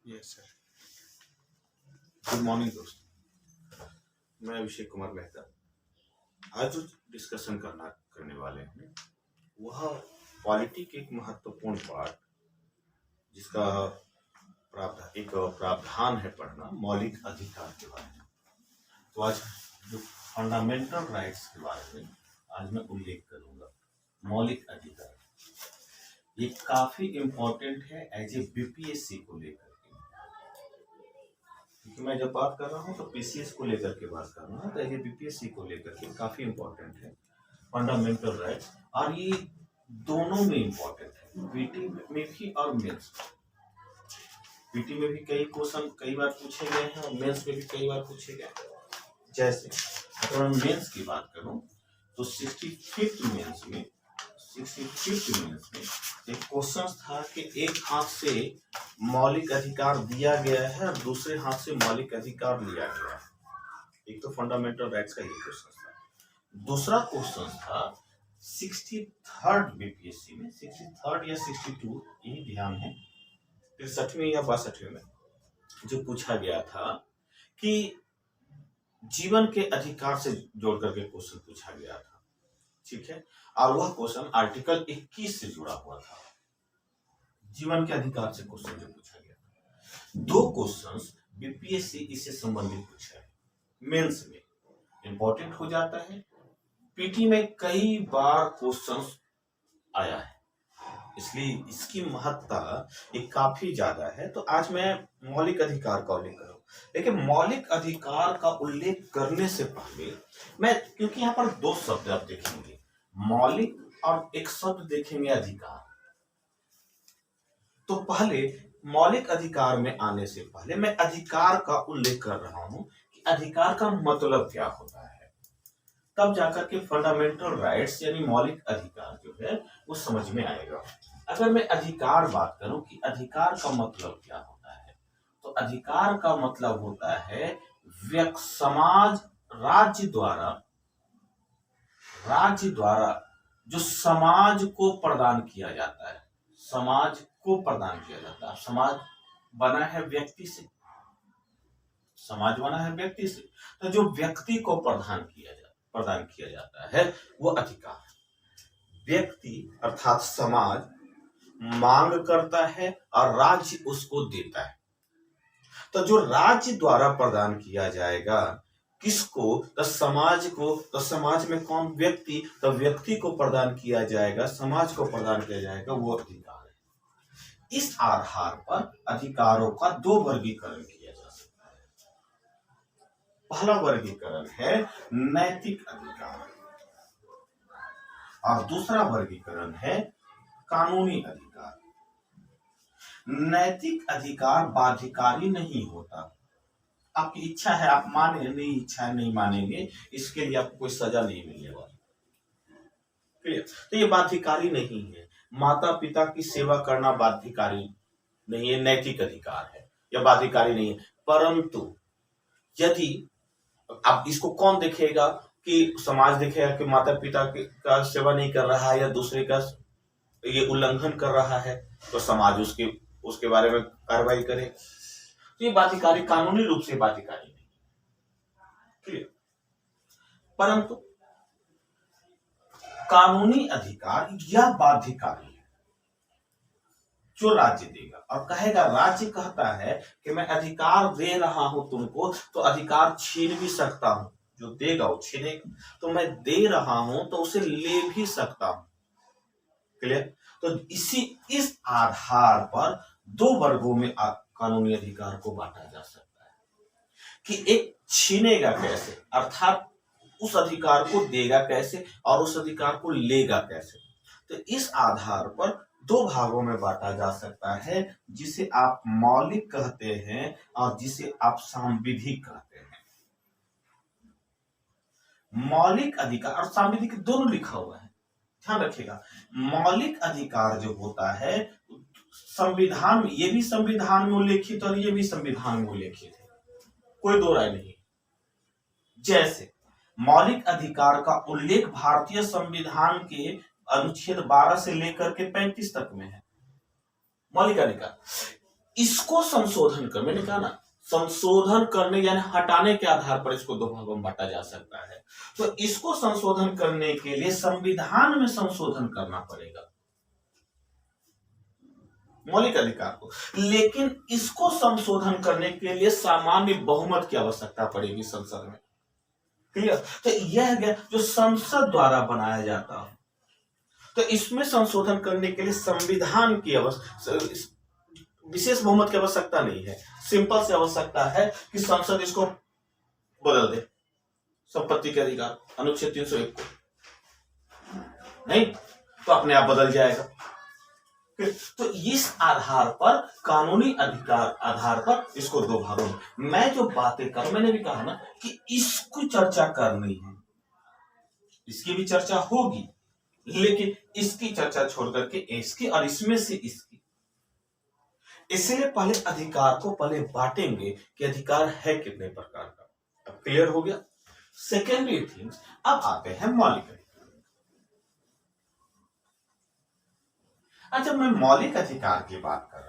Yes sir. Good morning दोस्तों, मैं अभिषेक कुमार मेहता। आज जो डिस्कशन करने वाले हैं वह पॉलिटी के एक महत्वपूर्ण पार्ट जिसका एक प्रावधान है पढ़ना, मौलिक अधिकार के बारे में। तो आज जो फंडामेंटल राइट्स के बारे में आज मैं उल्लेख करूंगा। मौलिक अधिकार ये काफी इम्पोर्टेंट है एज ए बीपीएससी को लेकर के, क्योंकि मैं जब बात कर रहा हूँ तो पीसीएस को लेकर के बात कर रहा हूँ, तो ये बीपीएससी को लेकर के काफी इम्पोर्टेंट है फंडामेंटल राइट्स। और ये दोनों में इम्पोर्टेंट है, पीटी में भी और मेंस में। पीटी में भी कई क्वेश्चन कई बार पूछे गए हैं और मेंस में भी कई बार पूछे गए हैं। जैसे अगर मैं मेंस की बात करूं तो 65th मेंस में एक क्वेश्चन था कि एक हाथ से मौलिक अधिकार दिया गया है और दूसरे हाथ से मौलिक अधिकार लिया गया है। एक तो फंडामेंटल राइट्स का ये क्वेश्चन था। दूसरा क्वेश्चन था 63rd बीपीएससी में, 63rd या 62 यही ध्यान है, 63वें या 62वें में जो पूछा गया था कि जीवन के अधिकार से जोड़ करके क्वेश्चन पूछा गया था। ठीक है, और वह क्वेश्चन आर्टिकल 21 से जुड़ा हुआ था। जीवन के अधिकार से क्वेश्चन जो पूछा गया था, दो क्वेश्चंस बीपीएससी इससे संबंधित पूछा है। मेंस में इंपॉर्टेंट हो जाता है, पीटी में कई बार क्वेश्चंस आया है, इसलिए इसकी महत्ता एक काफी ज्यादा है। तो आज मैं मौलिक अधिकार का उल्लेख करूं, लेकिन मौलिक अधिकार का उल्लेख करने से पहले मैं, क्योंकि यहाँ पर दो शब्द आप देखेंगे, मौलिक और एक शब्द देखेंगे अधिकार, तो पहले मौलिक अधिकार में आने से पहले मैं अधिकार का उल्लेख कर रहा हूं कि अधिकार का मतलब क्या होता है, तब जाकर के फंडामेंटल राइट्स यानी मौलिक अधिकार जो है वो समझ में आएगा। अगर मैं अधिकार बात करूं कि अधिकार का मतलब क्या होता है, तो अधिकार का मतलब होता है समाज राज्य द्वारा जो समाज को प्रदान किया जाता है, समाज को प्रदान किया जाता है। समाज बना है व्यक्ति से, तो जो व्यक्ति को प्रदान किया जाता है वो अधिकार। व्यक्ति अर्थात समाज मांग करता है और राज्य उसको देता है, तो जो राज्य द्वारा प्रदान किया जाएगा किसको, तो समाज को, तो समाज में कौन, व्यक्ति, तो व्यक्ति को प्रदान किया जाएगा, समाज को प्रदान किया जाएगा, वो अधिकार है। इस आधार पर अधिकारों का दो वर्गीकरण किया जा सकता है। पहला वर्गीकरण है नैतिक अधिकार और दूसरा वर्गीकरण है कानूनी अधिकार। नैतिक अधिकार बाध्यकारी नहीं होता, आपकी इच्छा है आप माने, नहीं इच्छा है नहीं मानेंगे, इसके लिए आपको कोई सजा नहीं मिलने वाली। तो ये बाध्यकारी नहीं है। माता पिता की सेवा करना बाध्यकारी नहीं है, नैतिक अधिकार है, या बाध्यकारी नहीं है। परंतु यदि अब इसको कौन देखेगा, कि समाज देखेगा कि माता पिता का सेवा नहीं कर रहा है या दूसरे का ये उल्लंघन कर रहा है, तो समाज उसके बारे में कार्रवाई करे। तो ये बाध्यकारी, कानूनी रूप से बाध्यकारी नहीं, क्लियर। परंतु कानूनी अधिकार यह बाध्यकारी है जो राज्य देगा और कहेगा, राज्य कहता है कि मैं अधिकार दे रहा हूं तुमको, तो अधिकार छीन भी सकता हूं, जो देगा वो छीनेगा, तो मैं दे रहा हूं तो उसे ले भी सकता हूं, क्लियर। तो इस आधार पर दो वर्गों में कानूनी अधिकार को बांटा जा सकता है कि एक छीनेगा कैसे, अर्थात उस अधिकार को देगा कैसे और उस अधिकार को लेगा कैसे। तो इस आधार पर दो भागों में बांटा जा सकता है, जिसे आप मौलिक कहते हैं और जिसे आप सांविधिक कहते हैं। मौलिक अधिकार और सांविधिक दोनों लिखा हुआ है, ध्यान रखिएगा। मौलिक अधिकार जो होता है संविधान में, ये भी संविधान में उल्लेखित और ये भी संविधान में उल्लेखित है, कोई दो राय नहीं। जैसे मौलिक अधिकार का उल्लेख भारतीय संविधान के अनुच्छेद 12 से लेकर के 35 तक में है, मौलिक अधिकार। इसको संशोधन कर, मैंने कहा ना संशोधन करने यानी हटाने के आधार पर इसको दो भागों में बांटा जा सकता है। तो इसको संशोधन करने के लिए संविधान में संशोधन करना पड़ेगा मौलिक अधिकार को, लेकिन इसको संशोधन करने के लिए सामान्य बहुमत की आवश्यकता पड़ेगी संसद में। क्लियर? तो यह गया जो संसद द्वारा बनाया जाता है। तो इसमें संशोधन करने के लिए संविधान की विशेष बहुमत की आवश्यकता नहीं है, सिंपल से आवश्यकता है कि संसद इसको बदल दे। संपत्ति के अधिकार अनुच्छेद 301 को नहीं तो अपने आप बदल जाएगा। तो इस आधार पर कानूनी अधिकार आधार पर इसको दो भागों में मैं जो बातें कर, मैंने भी कहा ना कि इसको चर्चा करनी है, इसकी भी चर्चा होगी, लेकिन इसकी चर्चा छोड़ करके इसकी और इसमें से इसकी, इसलिए पहले अधिकार को पहले बांटेंगे कि अधिकार है कितने प्रकार का। अब क्लियर हो गया सेकेंडरी थिंग्स। अब आते हैं मौलिक अधिकार। जब मैं मौलिक अधिकार की बात कर